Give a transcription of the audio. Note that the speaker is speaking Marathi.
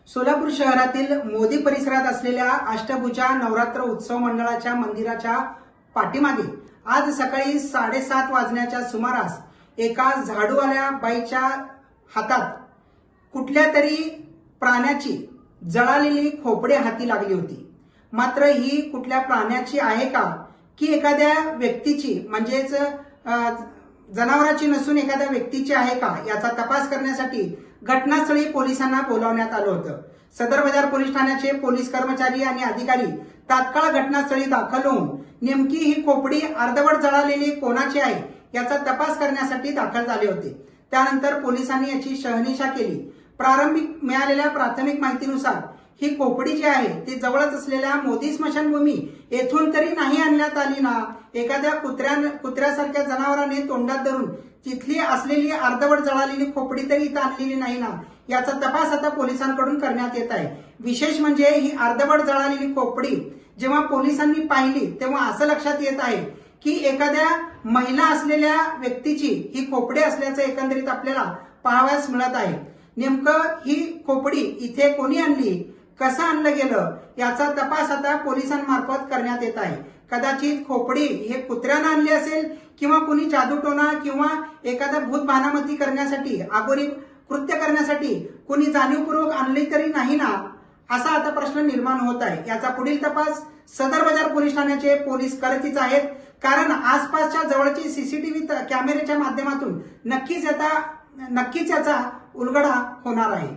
सोलापूर शहरातील मोदी परिसरात असलेल्या अष्टभुजा नवरात्र उत्सव मंडळाच्या मंदिराच्या पाठीमागे आज सकाळी 7:30 वाजण्याच्या सुमारास एका झाडूवाल्या बाईच्या हातात कुठल्या तरी प्राण्याची जळालेली खोपडे हाती लागली होती। मात्र ही कुठल्या प्राण्याची आहे का की एखाद्या व्यक्तीची म्हणजेच जनावराची नसून एखाद्या व्यक्तीची आहे का याचा तपास करण्यासाठी घटनास्थळी पोलिसांना बोलावण्यात आलं होतं। सदर बाजार पोलीस ठाण्याचे पोलीस कर्मचारी आणि अधिकारी तात्काळ घटनास्थळी दाखल होऊन नेमकी ही खोपडी अर्धवट जळालेली कोणाची आहे याचा तपास करण्यासाठी दाखल झाले होते। त्यानंतर पोलिसांनी याची शहानिशा केली। प्रारंभिक मिळालेल्या प्राथमिक माहितीनुसार ही खोपडी जी आहे ती जवळच असलेल्या मोदी स्मशानभूमी येथून तरी नाही आणण्यात आली ना, एखाद्या कुत्र्यासारख्या जनावराने तोंडात धरून तिथली असलेली अर्धवट जळालेली खोपडी तरी इथं आणलेली नाही ना, याचा तपास आता पोलिसांकडून करण्यात येत आहे। विशेष म्हणजे ही अर्धवट जळालेली खोपडी जेव्हा पोलिसांनी पाहिली तेव्हा असं लक्षात येत आहे की एखाद्या महिला असलेल्या व्यक्तीची ही खोपडी असल्याचं एकंदरीत आपल्याला पाहावयास मिळत आहे। नेमकं ही खोपडी इथे कोणी आणली, कसं आणलं गेलं याचा तपास आता पोलिसांमार्फत करण्यात येत आहे। कदाचित खोपडी हे कुत्र्यानं आणली असेल किंवा कुणी जादूटोना किंवा एखादा भूत भानामती करण्यासाठी अघोरी कृत्य करण्यासाठी कुणी जाणीवपूर्वक आणली तरी नाही ना, असा आता प्रश्न निर्माण होत आहे। याचा पुढील तपास सदर बाजार पोलीस ठाण्याचे पोलीस करतीच आहेत, कारण आसपासच्या जवळची सीसीटीव्ही कॅमेऱ्याच्या माध्यमातून नक्कीच याचा उलगडा होणार आहे।